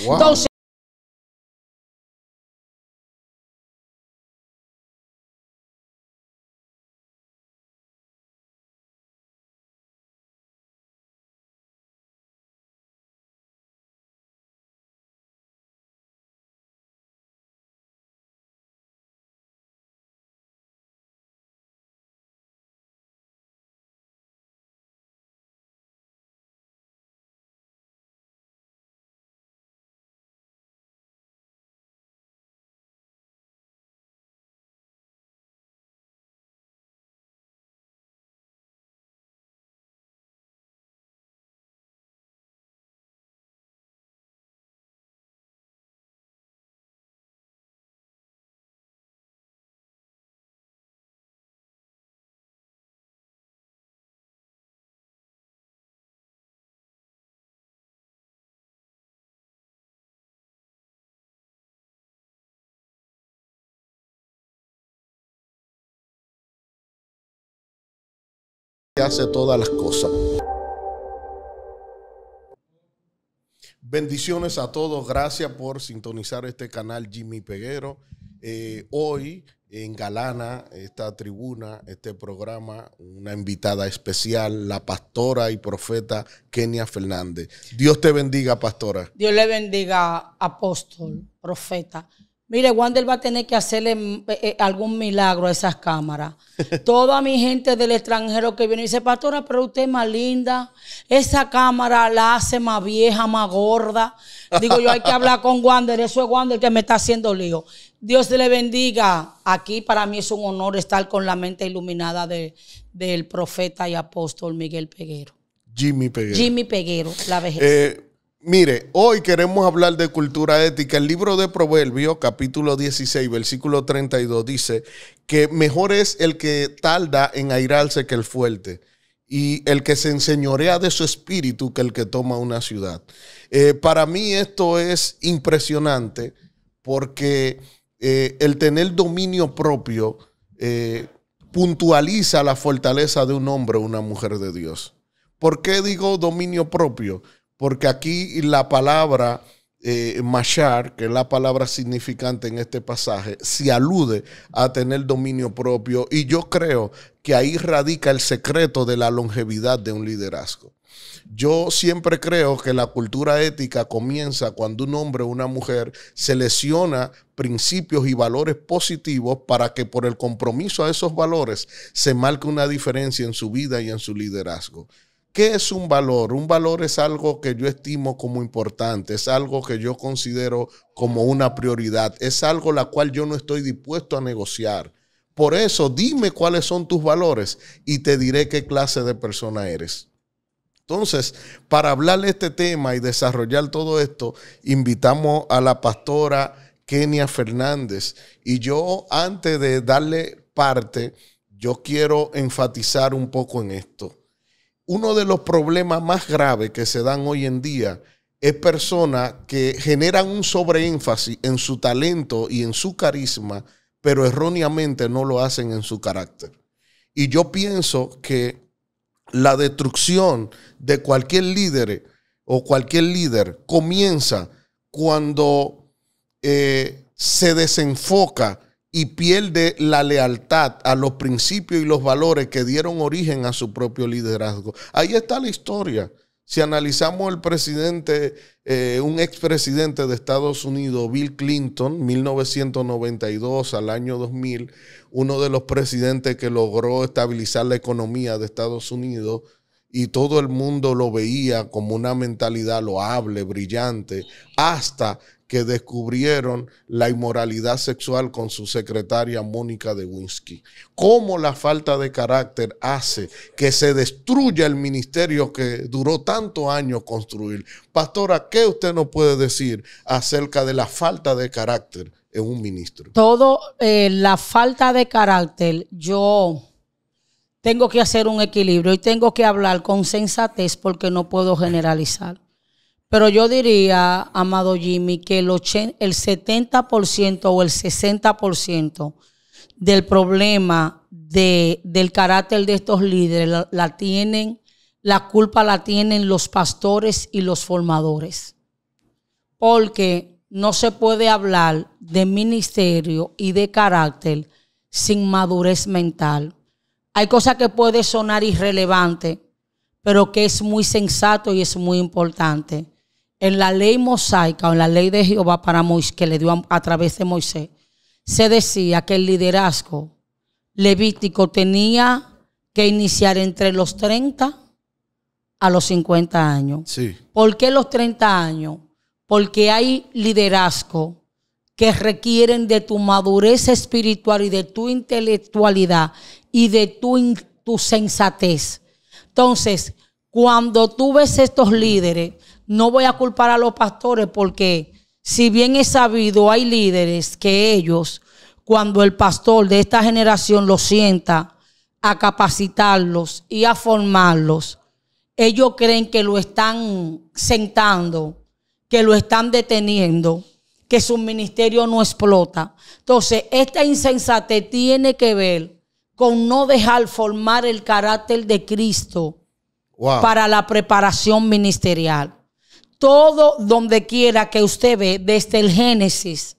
Wow. Entonces, Hace todas las cosas. Bendiciones a todos. Gracias por sintonizar este canal Jimmy Peguero. Hoy engalana esta tribuna, este programa, una invitada especial, la pastora y profeta Kenia Fernández. Dios te bendiga, pastora. Dios le bendiga, apóstol, profeta. Mire, Wander va a tener que hacerle algún milagro a esas cámaras. Toda mi gente del extranjero que viene y dice, pastora, pero usted es más linda. Esa cámara la hace más vieja, más gorda. Digo yo, hay que hablar con Wander. Eso es Wander que me está haciendo lío. Dios le bendiga. Aquí para mí es un honor estar con la mente iluminada del profeta y apóstol Miguel Peguero. Jimmy Peguero. Jimmy Peguero, la vejez. Mire, hoy queremos hablar de cultura ética. El libro de Proverbios, capítulo 16, versículo 32, dice que mejor es el que tarda en airarse que el fuerte, y el que se enseñorea de su espíritu que el que toma una ciudad. Para mí esto es impresionante porque el tener dominio propio puntualiza la fortaleza de un hombre o una mujer de Dios. ¿Por qué digo dominio propio? Porque aquí la palabra mashar, que es la palabra significante en este pasaje, se alude a tener dominio propio, y yo creo que ahí radica el secreto de la longevidad de un liderazgo. Yo siempre creo que la cultura ética comienza cuando un hombre o una mujer selecciona principios y valores positivos para que por el compromiso a esos valores se marque una diferencia en su vida y en su liderazgo. ¿Qué es un valor? Un valor es algo que yo estimo como importante, es algo que yo considero como una prioridad, es algo la cual yo no estoy dispuesto a negociar. Por eso, dime cuáles son tus valores y te diré qué clase de persona eres. Entonces, para hablar de este tema y desarrollar todo esto, invitamos a la pastora Kenia Fernández. Y yo, antes de darle parte, yo quiero enfatizar un poco en esto. Uno de los problemas más graves que se dan hoy en día es personas que generan un sobreénfasis en su talento y en su carisma, pero erróneamente no lo hacen en su carácter. Y yo pienso que la destrucción de cualquier líder o cualquier líder comienza cuando se desenfoca y pierde la lealtad a los principios y los valores que dieron origen a su propio liderazgo. Ahí está la historia. Si analizamos el presidente, un expresidente de Estados Unidos, Bill Clinton, 1992 al año 2000, uno de los presidentes que logró estabilizar la economía de Estados Unidos, y todo el mundo lo veía como una mentalidad loable, brillante, hasta que descubrieron la inmoralidad sexual con su secretaria Mónica Lewinsky. Cómo la falta de carácter hace que se destruya el ministerio que duró tantos años construir. Pastora, ¿qué usted nos puede decir acerca de la falta de carácter en un ministro? La falta de carácter, yo tengo que hacer un equilibrio y tengo que hablar con sensatez porque no puedo generalizar. Pero yo diría, amado Jimmy, que el 70% o el 60% del problema del carácter de estos líderes la culpa la tienen los pastores y los formadores. porque no se puede hablar de ministerio y de carácter sin madurez mental. Hay cosas que puede sonar irrelevante, pero que es muy sensato y es muy importante. En la ley mosaica o en la ley de Jehová para Moisés, que le dio a través de Moisés, se decía que el liderazgo levítico tenía que iniciar entre los 30 a los 50 años. Sí. ¿Por qué los 30 años? Porque hay liderazgo que requieren de tu madurez espiritual y de tu intelectualidad y de tu sensatez. Entonces, cuando tú ves estos líderes, no voy a culpar a los pastores porque si bien es sabido, hay líderes que ellos, cuando el pastor de esta generación los sienta a capacitarlos y a formarlos, ellos creen que lo están sentando, que lo están deteniendo, que su ministerio no explota. Entonces, esta insensatez tiene que ver con no dejar formar el carácter de Cristo para la preparación ministerial. Todo donde quiera que usted ve, desde el Génesis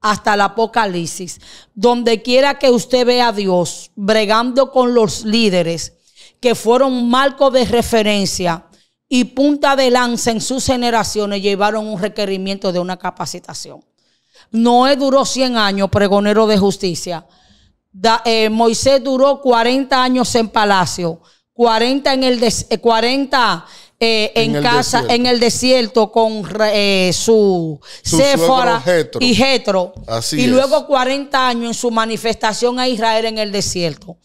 hasta el Apocalipsis, donde quiera que usted vea a Dios bregando con los líderes que fueron marco de referencia y punta de lanza en sus generaciones, llevaron un requerimiento de una capacitación. Noé duró 100 años, pregonero de justicia. Moisés duró 40 años en palacio, 40 en casa, desierto. En el desierto con su Séfora y Jetro. Y luego 40 años en su manifestación a Israel en el desierto.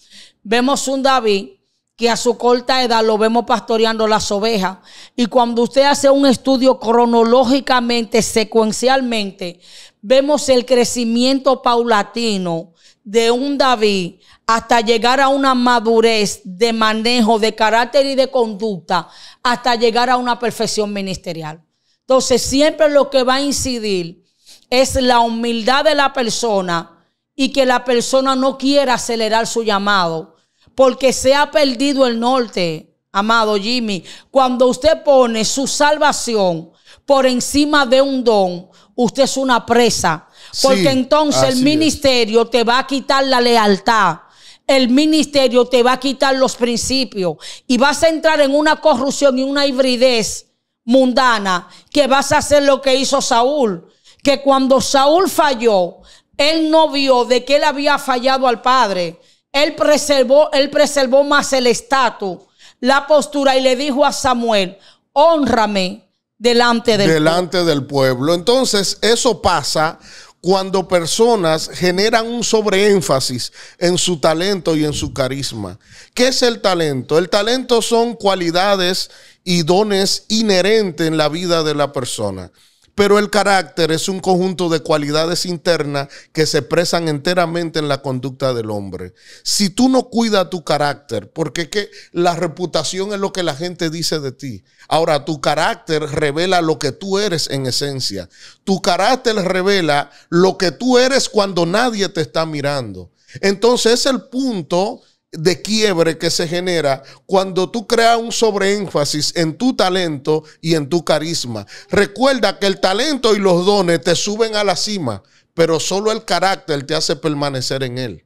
Vemos un David que a su corta edad lo vemos pastoreando las ovejas. Y cuando usted hace un estudio cronológicamente, secuencialmente, vemos el crecimiento paulatino de un David hasta llegar a una madurez de manejo, de carácter y de conducta, hasta llegar a una perfección ministerial. Entonces, siempre lo que va a incidir es la humildad de la persona y que la persona no quiera acelerar su llamado, porque se ha perdido el norte, amado Jimmy. Cuando usted pone su salvación por encima de un don, usted es una presa. Porque sí, entonces el ministerio te va a quitar la lealtad. El ministerio te va a quitar los principios. Y vas a entrar en una corrupción y una hibridez mundana, que vas a hacer lo que hizo Saúl. Que cuando Saúl falló, él no vio de que él había fallado al Padre. Él preservó más el estatus, la postura, y le dijo a Samuel: hónrame delante del pueblo. Entonces, eso pasa cuando personas generan un sobreénfasis en su talento y en su carisma. ¿Qué es el talento? El talento son cualidades y dones inherentes en la vida de la persona. Pero el carácter es un conjunto de cualidades internas que se expresan enteramente en la conducta del hombre. Si tú no cuidas tu carácter, porque es que la reputación es lo que la gente dice de ti. Ahora, tu carácter revela lo que tú eres en esencia. Tu carácter revela lo que tú eres cuando nadie te está mirando. Entonces, es el punto de quiebre que se genera cuando tú creas un sobreénfasis en tu talento y en tu carisma. Recuerda que el talento y los dones te suben a la cima, pero solo el carácter te hace permanecer en él.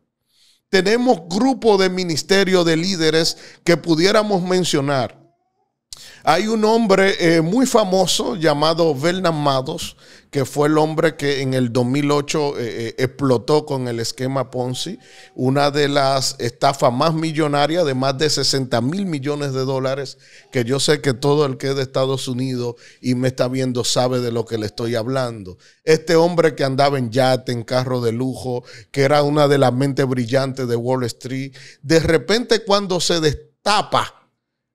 Tenemos grupos de ministerio de líderes que pudiéramos mencionar. Hay un hombre muy famoso llamado Bernard Madoff, que fue el hombre que en el 2008 explotó con el esquema Ponzi, una de las estafas más millonarias de más de 60,000 millones de dólares, que yo sé que todo el que es de Estados Unidos y me está viendo sabe de lo que le estoy hablando. Este hombre que andaba en yate, en carro de lujo, que era una de las mentes brillantes de Wall Street, de repente cuando se destapa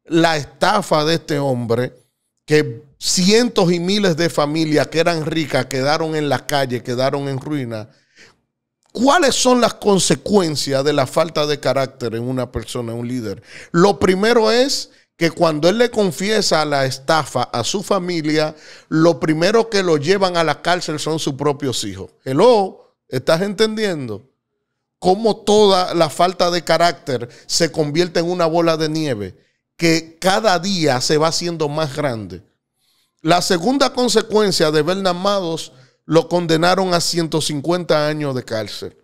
la estafa de este hombre, que cientos y miles de familias que eran ricas quedaron en la calle, quedaron en ruina. ¿Cuáles son las consecuencias de la falta de carácter en una persona, un líder? Lo primero es que cuando él le confiesa la estafa a su familia, lo primero que lo llevan a la cárcel son sus propios hijos. Hello, ¿estás entendiendo? Cómo toda la falta de carácter se convierte en una bola de nieve que cada día se va haciendo más grande. La segunda consecuencia de Bernard Madoz, lo condenaron a 150 años de cárcel.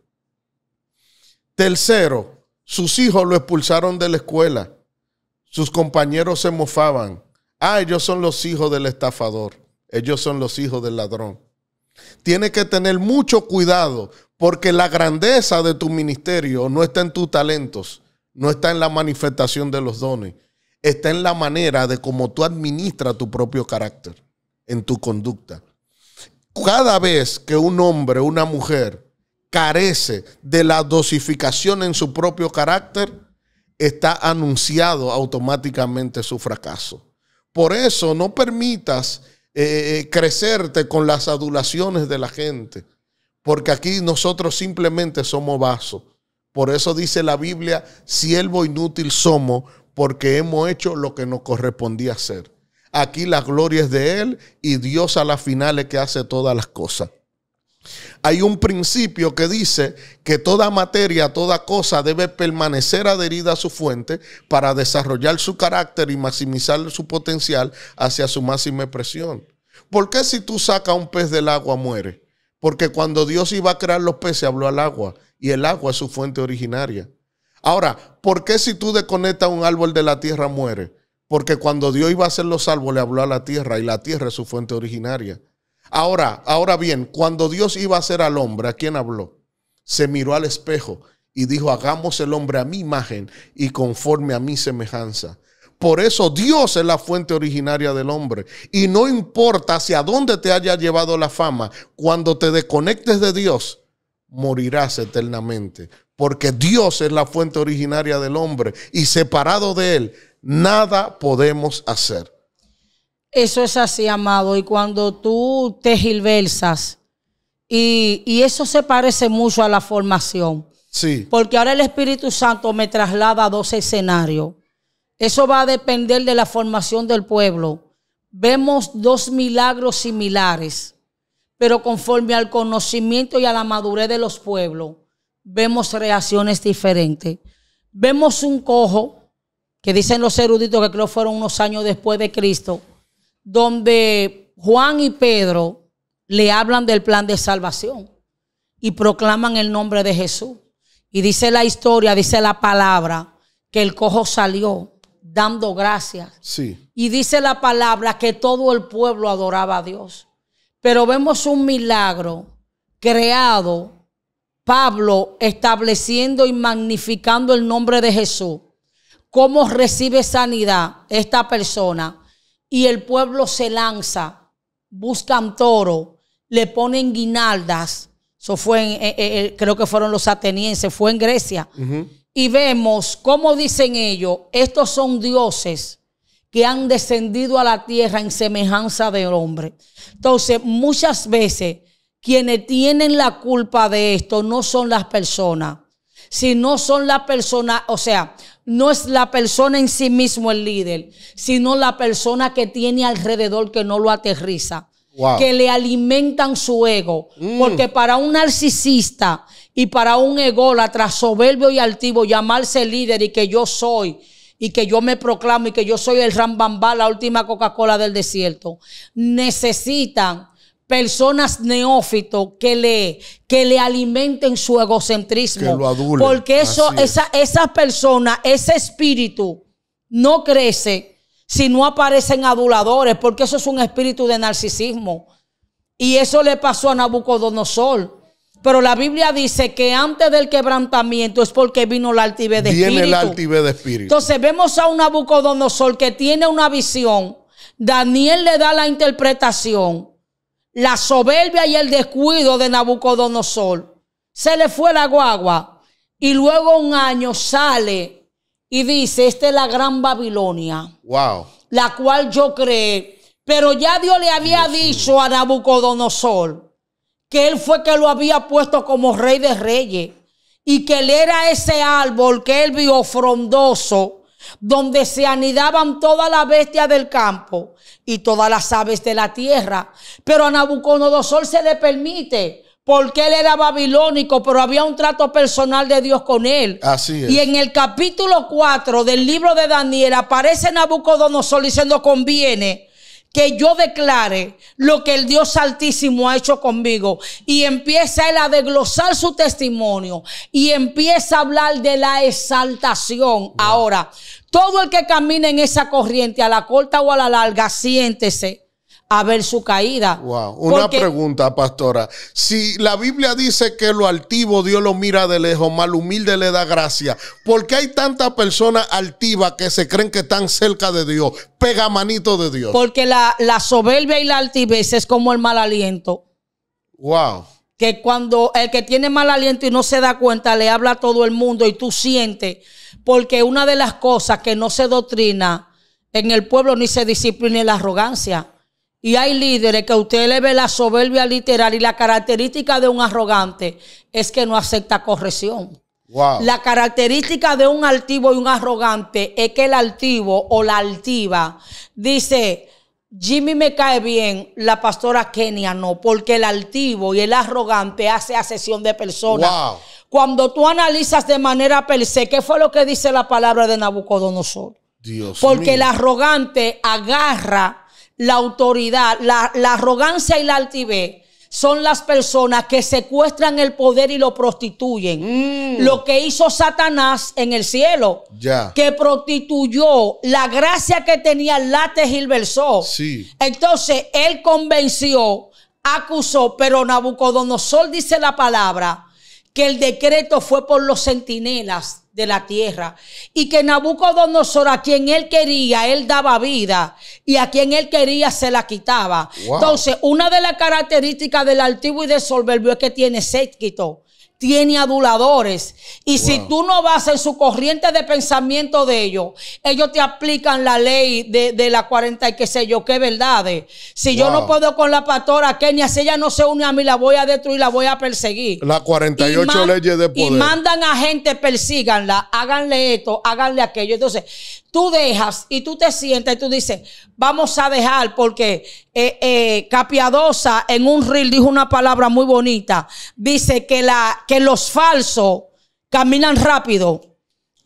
Tercero, sus hijos lo expulsaron de la escuela. Sus compañeros se mofaban. Ellos son los hijos del estafador. Ellos son los hijos del ladrón. Tienes que tener mucho cuidado, porque la grandeza de tu ministerio no está en tus talentos, no está en la manifestación de los dones, está en la manera de cómo tú administras tu propio carácter, en tu conducta. Cada vez que un hombre o una mujer carece de la dosificación en su propio carácter, está anunciado automáticamente su fracaso. Por eso no permitas crecerte con las adulaciones de la gente, porque aquí nosotros simplemente somos vasos. Por eso dice la Biblia, siervo inútil somos, porque hemos hecho lo que nos correspondía hacer. Aquí la gloria es de Él y Dios a la final es que hace todas las cosas. Hay un principio que dice que toda materia, toda cosa debe permanecer adherida a su fuente para desarrollar su carácter y maximizar su potencial hacia su máxima expresión. ¿Por qué si tú sacas un pez del agua muere? Porque cuando Dios iba a crear los peces habló al agua y el agua es su fuente originaria. Ahora, ¿por qué si tú desconectas un árbol de la tierra muere? Porque cuando Dios iba a hacer los árboles habló a la tierra y la tierra es su fuente originaria. Ahora bien, cuando Dios iba a hacer al hombre, ¿a quién habló? Se miró al espejo y dijo, hagamos el hombre a mi imagen y conforme a mi semejanza. Por eso Dios es la fuente originaria del hombre. Y no importa hacia dónde te haya llevado la fama, cuando te desconectes de Dios, morirás eternamente. Porque Dios es la fuente originaria del hombre y separado de Él, nada podemos hacer. Eso es así, amado. Y cuando tú te gilversas, y eso se parece mucho a la formación. Sí. Porque ahora el Espíritu Santo me traslada a 2 escenarios. Eso va a depender de la formación del pueblo. Vemos 2 milagros similares, pero conforme al conocimiento y a la madurez de los pueblos, vemos reacciones diferentes. Vemos un cojo, que dicen los eruditos que creo fueron unos años después de Cristo, donde Juan y Pedro le hablan del plan de salvación y proclaman el nombre de Jesús. Y dice la historia, dice la palabra, que el cojo salió dando gracias. Sí. Y dice la palabra que todo el pueblo adoraba a Dios. Pero vemos un milagro creado, Pablo estableciendo y magnificando el nombre de Jesús. Cómo recibe sanidad esta persona. Y el pueblo se lanza, buscan toro, le ponen guinaldas. Eso fue creo que fueron los atenienses, fue en Grecia. Y vemos cómo dicen ellos, estos son dioses que han descendido a la tierra en semejanza del hombre. Entonces, muchas veces, quienes tienen la culpa de esto no son las personas, sino son las personas, o sea, no es la persona en sí mismo el líder, sino la persona que tiene alrededor que no lo aterriza. Wow. Que le alimentan su ego. Porque para un narcisista y para un ególatra, soberbio y altivo, llamarse líder y que yo soy, y que yo me proclamo y que yo soy el Rambambá, la última Coca-Cola del desierto, necesitan personas neófitos que le alimenten su egocentrismo. Que lo adulen. Porque esa persona, ese espíritu no crece si no aparecen aduladores, porque eso es un espíritu de narcisismo. Y eso le pasó a Nabucodonosor. Pero la Biblia dice que antes del quebrantamiento es porque vino la altivez de espíritu. Viene la altivez de espíritu. Entonces vemos a un Nabucodonosor que tiene una visión. Daniel le da la interpretación. La soberbia y el descuido de Nabucodonosor. Se le fue la guagua. Y luego un año sale y dice, esta es la gran Babilonia. Wow. La cual yo creé. Pero ya Dios le había dicho a Nabucodonosor que él fue que lo había puesto como rey de reyes. Y que él era ese árbol que él vio frondoso, donde se anidaban todas las bestias del campo y todas las aves de la tierra. Pero a Nabucodonosor se le permite, porque él era babilónico, pero había un trato personal de Dios con él. Así es. Y en el capítulo 4 del libro de Daniel aparece Nabucodonosor diciendo, conviene que yo declare lo que el Dios Altísimo ha hecho conmigo. Y empieza él a desglosar su testimonio y empieza a hablar de la exaltación. Ahora, todo el que camina en esa corriente, a la corta o a la larga, siéntese a ver su caída. Wow. Una pregunta, pastora. Si la Biblia dice que lo altivo Dios lo mira de lejos, más lo humilde le da gracia, ¿por qué hay tantas personas altivas que se creen que están cerca de Dios, pegamanitos de Dios? Porque la soberbia y la altivez es como el mal aliento. Wow. Que cuando el que tiene mal aliento y no se da cuenta, le habla a todo el mundo y tú sientes. Porque una de las cosas que no se doctrina en el pueblo ni se disciplina es la arrogancia. Y hay líderes que usted le ve la soberbia literal y la característica de un arrogante es que no acepta corrección. Wow. La característica de un altivo y un arrogante es que el altivo o la altiva dice, Jimmy me cae bien, la pastora Kenia no, porque el altivo y el arrogante hace asesión de personas. Wow. Cuando tú analizas de manera per se, ¿qué fue lo que dice la palabra de Nabucodonosor? Dios porque mío. el arrogante agarra la autoridad, la arrogancia y la altivez son las personas que secuestran el poder y lo prostituyen. Lo que hizo Satanás en el cielo, que prostituyó la gracia que tenía, la tergiversó. Sí. Entonces él convenció, acusó, pero Nabucodonosor dice la palabra que el decreto fue por los centinelas de la tierra y que Nabucodonosor a quien él quería, él daba vida y a quien él quería se la quitaba. Wow. Entonces, una de las características del altivo y del soberbio es que tiene séquito, tiene aduladores. Y wow, si tú no vas en su corriente de pensamiento de ellos te aplican la ley de la 40 y qué sé yo, qué verdades. Si yo no puedo con la pastora Kenia, si ella no se une a mí, la voy a destruir, la voy a perseguir. Las 48 leyes de poder. Y mandan a gente, persíganla, háganle esto, háganle aquello. Entonces, tú dejas y tú te sientas y tú dices, vamos a dejar, porque Capiadosa en un reel dijo una palabra muy bonita. Dice que los falsos caminan rápido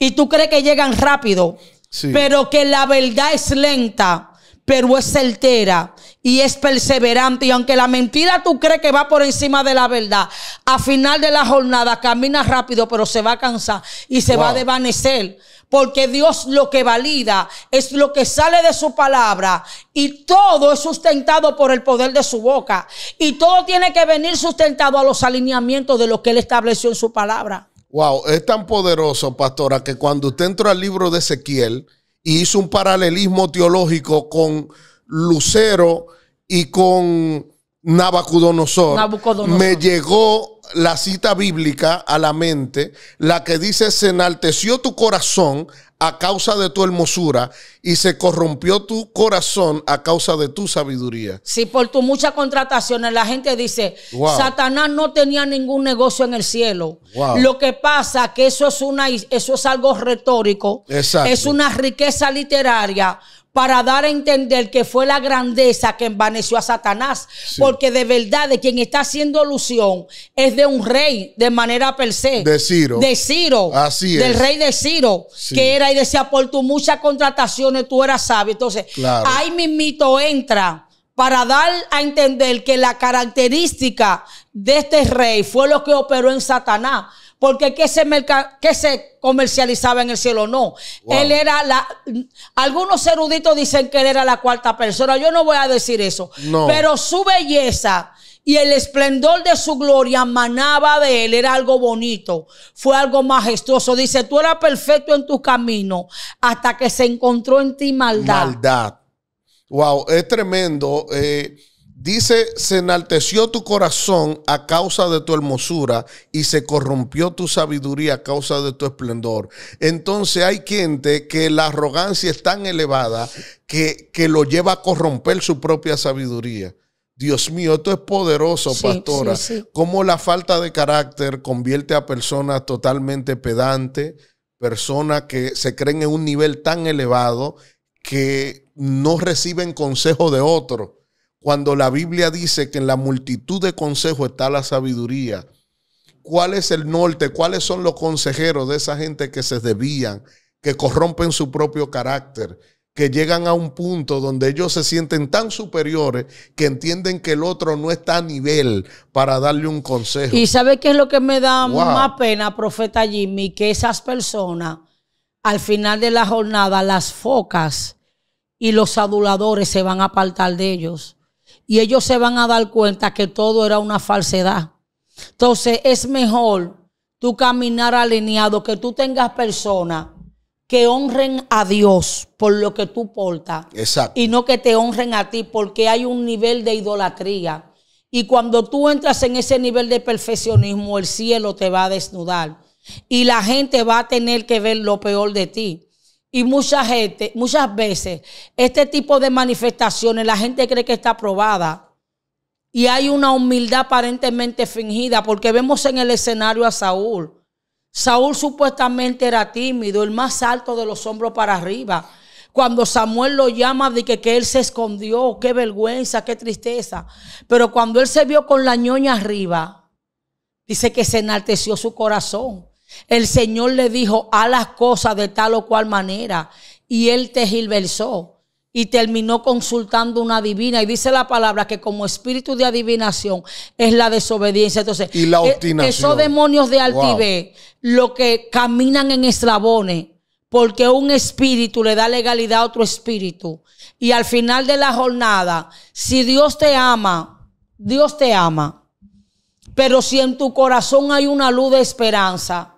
y tú crees que llegan rápido, sí, pero que la verdad es lenta, pero es certera y es perseverante. Y aunque la mentira tú crees que va por encima de la verdad, a final de la jornada camina rápido, pero se va a cansar y se va a desvanecer. Porque Dios lo que valida es lo que sale de su palabra y todo es sustentado por el poder de su boca. Y todo tiene que venir sustentado a los alineamientos de lo que Él estableció en su palabra. Wow, es tan poderoso, pastora, que cuando usted entró al libro de Ezequiel y hizo un paralelismo teológico con Lucero y con Nabucodonosor, me llegó la cita bíblica a la mente, la que dice: se enalteció tu corazón a causa de tu hermosura y se corrompió tu corazón a causa de tu sabiduría. Sí, por tus muchas contrataciones la gente dice, wow, Satanás no tenía ningún negocio en el cielo. Wow. Lo que pasa que eso es algo retórico. Exacto. Es una riqueza literaria para dar a entender que fue la grandeza que envaneció a Satanás. Sí. Porque de verdad, de quien está haciendo alusión es de un rey, de manera per se. De Ciro. De Ciro. Así es. Del rey de Ciro. Sí. Que era y decía, por tus muchas contrataciones tú eras sabio. Entonces, claro, ahí mismito entra para dar a entender que la característica de este rey fue lo que operó en Satanás. Porque ¿qué se comercializaba en el cielo? No. Wow. Él era algunos eruditos dicen que él era la cuarta persona. Yo no voy a decir eso. No. Pero su belleza y el esplendor de su gloria manaba de él. Era algo bonito. Fue algo majestuoso. Dice, tú eras perfecto en tu camino hasta que se encontró en ti maldad. Maldad. Wow, es tremendo. Dice, se enalteció tu corazón a causa de tu hermosura y se corrompió tu sabiduría a causa de tu esplendor. Entonces hay gente que la arrogancia es tan elevada que lo lleva a corromper su propia sabiduría. Dios mío, esto es poderoso, sí, pastora. Sí, sí. Cómo la falta de carácter convierte a personas totalmente pedantes, personas que se creen en un nivel tan elevado que no reciben consejo de otro. Cuando la Biblia dice que en la multitud de consejos está la sabiduría, ¿cuál es el norte? ¿Cuáles son los consejeros de esa gente que se desvían, que corrompen su propio carácter, que llegan a un punto donde ellos se sienten tan superiores que entienden que el otro no está a nivel para darle un consejo. ¿Y sabe qué es lo que me da más pena, profeta Jimmy? Que esas personas, al final de la jornada, las focas y los aduladores se van a apartar de ellos. Y ellos se van a dar cuenta que todo era una falsedad. Entonces es mejor tú caminar alineado, que tú tengas personas que honren a Dios por lo que tú portas. Exacto. Y no que te honren a ti, porque hay un nivel de idolatría. Y cuando tú entras en ese nivel de perfeccionismo, el cielo te va a desnudar. Y la gente va a tener que ver lo peor de ti. Y muchas veces, este tipo de manifestaciones, la gente cree que está aprobada. Y hay una humildad aparentemente fingida, porque vemos en el escenario a Saúl. Saúl supuestamente era tímido, el más alto de los hombros para arriba. Cuando Samuel lo llama, de que él se escondió, qué vergüenza, qué tristeza. Pero cuando él se vio con la ñoña arriba, dice que se enalteció su corazón. El Señor le dijo, haz las cosas de tal o cual manera. Y él tergiversó y terminó consultando una divina. Y dice la palabra que como espíritu de adivinación es la desobediencia. Entonces, y la obstinación. Esos demonios de altivez, lo que caminan en eslabones, porque un espíritu le da legalidad a otro espíritu. Y al final de la jornada, si Dios te ama, Dios te ama. Pero si en tu corazón hay una luz de esperanza,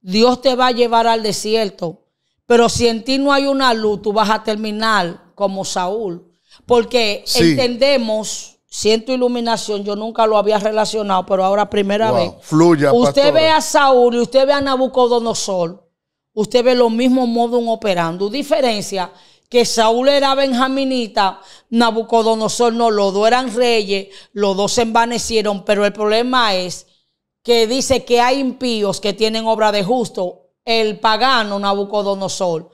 Dios te va a llevar al desierto. Pero si en ti no hay una luz, tú vas a terminar como Saúl. Porque entendemos, siento iluminación, yo nunca lo había relacionado, pero ahora primera vez. Fluya, usted pastora. ve a Saúl y usted ve a Nabucodonosor, usted ve lo mismo modum operando. Diferencia que Saúl era benjaminita, Nabucodonosor no, los dos eran reyes, los dos se envanecieron, pero el problema es que dice que hay impíos que tienen obra de justo. El pagano Nabucodonosor,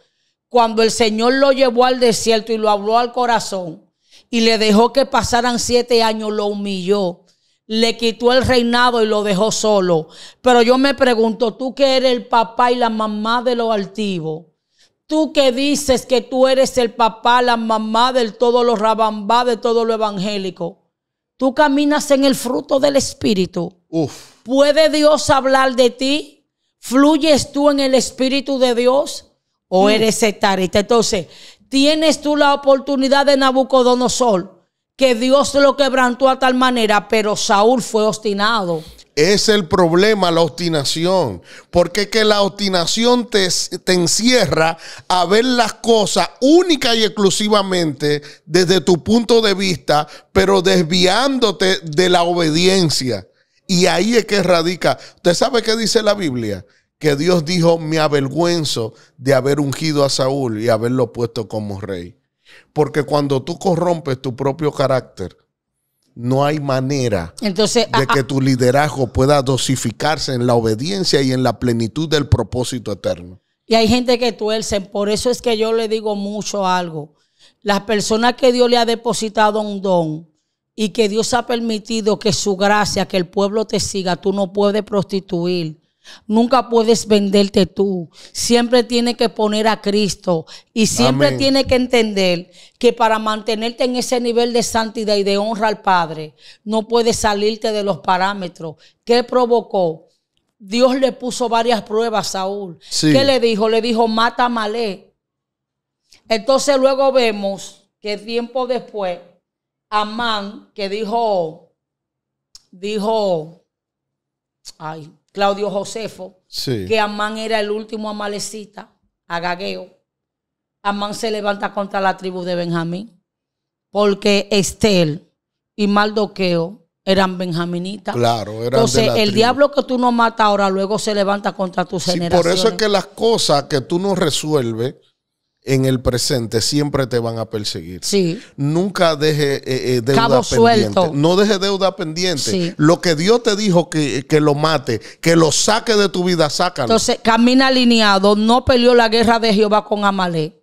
cuando el Señor lo llevó al desierto y lo habló al corazón y le dejó que pasaran 7 años, lo humilló, le quitó el reinado y lo dejó solo. Pero yo me pregunto, tú que eres el papá y la mamá de los altivos, tú que dices que tú eres el papá, la mamá de todos los rabambá, de todo lo evangélico, tú caminas en el fruto del Espíritu. ¿Puede Dios hablar de ti? ¿Fluyes tú en el Espíritu de Dios o eres sectarista? Entonces, tienes tú la oportunidad de Nabucodonosor, que Dios lo quebrantó a tal manera, pero Saúl fue obstinado. Es el problema, la obstinación. Porque que la obstinación te encierra a ver las cosas única y exclusivamente desde tu punto de vista, pero desviándote de la obediencia. Y ahí es que radica. ¿Usted sabe qué dice la Biblia? Que Dios dijo, me avergüenzo de haber ungido a Saúl y haberlo puesto como rey. Porque cuando tú corrompes tu propio carácter, no hay manera de que tu liderazgo pueda dosificarse en la obediencia y en la plenitud del propósito eterno. Y hay gente que tuercen. Por eso es que yo le digo mucho algo. Las personas que Dios le ha depositado un don y que Dios ha permitido que su gracia, que el pueblo te siga, tú no puedes prostituir. Nunca puedes venderte tú. Siempre tienes que poner a Cristo. Y siempre tienes que entender que para mantenerte en ese nivel de santidad y de honra al Padre, no puedes salirte de los parámetros. ¿Qué provocó? Dios le puso varias pruebas a Saúl. ¿Qué le dijo? Le dijo, mata a Amalek. Entonces luego vemos que tiempo después, Amán, que dijo, Claudio Josefo, que Amán era el último amalecita, agageo. Amán se levanta contra la tribu de Benjamín, porque Estel y Mardoqueo eran benjaminitas. Claro, eran. Entonces, de la el tribu. Diablo que tú no matas ahora, luego se levanta contra tus generaciones. Por eso es que las cosas que tú no resuelves en el presente siempre te van a perseguir. Sí. Nunca deje deuda Cabo pendiente. suelto. No deje deuda pendiente. Sí. Lo que Dios te dijo que lo mate, que lo saque de tu vida, sácalo. Entonces, camina alineado. No peleó la guerra de Jehová con Amalek.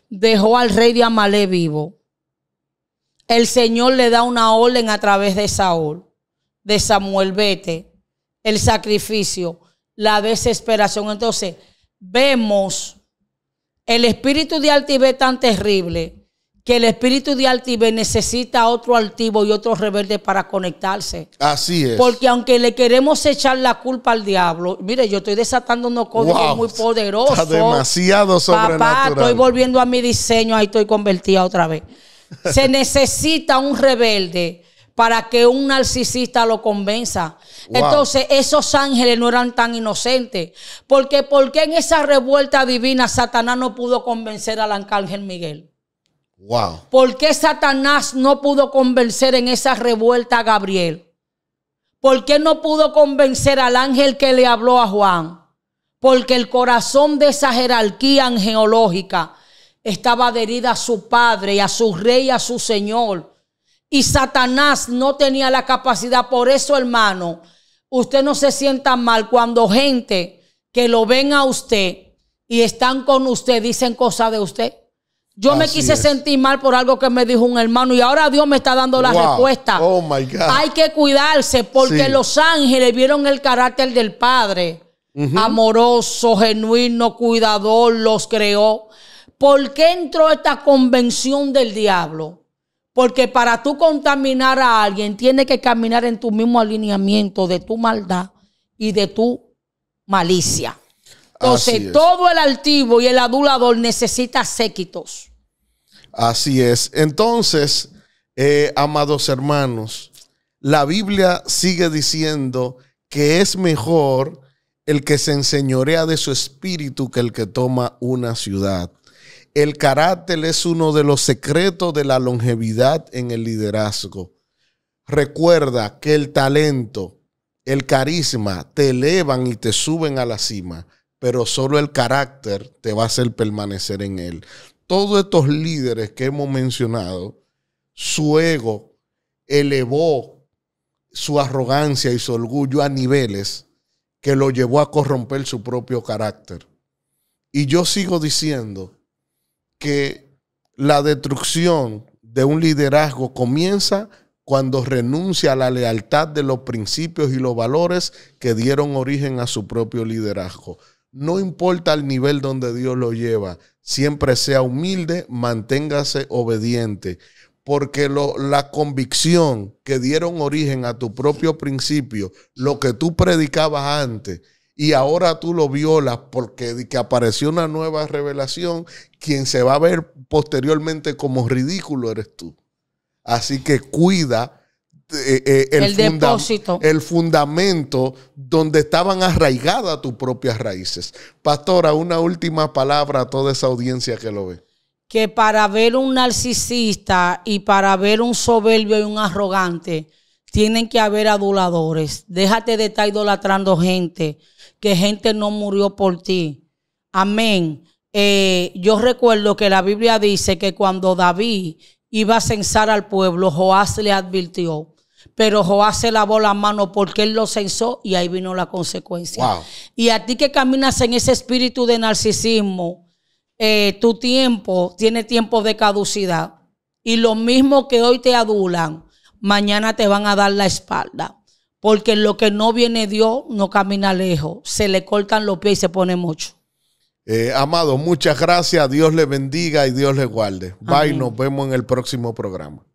Dejó al rey de Amalek vivo. El Señor le da una orden a través de Saúl, de Samuel, vete. El sacrificio, la desesperación. Entonces, vemos El espíritu de altivez es tan terrible que el espíritu de altivez necesita otro altivo y otro rebelde para conectarse. Así es. Porque aunque le queremos echar la culpa al diablo, mire, yo estoy desatando unos códigos muy poderosos. Está demasiado sobrenatural. Papá, estoy volviendo a mi diseño, ahí estoy convertida otra vez. Se necesita un rebelde para que un narcisista lo convenza. Entonces, esos ángeles no eran tan inocentes. Porque ¿por qué en esa revuelta divina Satanás no pudo convencer al arcángel Miguel? Wow. ¿Por qué Satanás no pudo convencer en esa revuelta a Gabriel? ¿Por qué no pudo convencer al ángel que le habló a Juan? Porque el corazón de esa jerarquía angelológica estaba adherida a su padre y a su rey y a su señor. Y Satanás no tenía la capacidad. Por eso, hermano, usted no se sienta mal cuando gente que lo ven a usted y están con usted dicen cosas de usted. Yo me quise sentir mal por algo que me dijo un hermano y ahora Dios me está dando la respuesta. Oh my God. Hay que cuidarse porque los ángeles vieron el carácter del Padre. Amoroso, genuino, cuidador, los creó. ¿Por qué entró esta convención del diablo? Porque para tú contaminar a alguien, tienes que caminar en tu mismo alineamiento de tu maldad y de tu malicia. Entonces, todo el altivo y el adulador necesita séquitos. Así es. Entonces, amados hermanos, la Biblia sigue diciendo que es mejor el que se enseñorea de su espíritu que el que toma una ciudad. El carácter es uno de los secretos de la longevidad en el liderazgo. Recuerda que el talento, el carisma te elevan y te suben a la cima, pero solo el carácter te va a hacer permanecer en él. Todos estos líderes que hemos mencionado, su ego elevó su arrogancia y su orgullo a niveles que lo llevó a corromper su propio carácter. Y yo sigo diciendo que la destrucción de un liderazgo comienza cuando renuncia a la lealtad de los principios y los valores que dieron origen a su propio liderazgo. No importa el nivel donde Dios lo lleva, siempre sea humilde, manténgase obediente, porque la convicción que dieron origen a tu propio principio, lo que tú predicabas antes, y ahora tú lo violas porque que apareció una nueva revelación, quien se va a ver posteriormente como ridículo eres tú. Así que cuida el fundamento donde estaban arraigadas tus propias raíces. Pastora, una última palabra a toda esa audiencia que lo ve. Que para ver un narcisista y para ver un soberbio y un arrogante, tienen que haber aduladores. Déjate de estar idolatrando gente, que gente no murió por ti. Amén. Yo recuerdo que la Biblia dice que cuando David iba a censar al pueblo, Joás le advirtió. Pero Joás se lavó la mano porque él lo censó y ahí vino la consecuencia. Wow. Y a ti que caminas en ese espíritu de narcisismo, tu tiempo tiene tiempo de caducidad. Y lo mismo que hoy te adulan, mañana te van a dar la espalda. Porque lo que no viene Dios no camina lejos. Se le cortan los pies y se pone mucho. Amado, muchas gracias. Dios le bendiga y Dios le guarde. Bye, nos vemos en el próximo programa.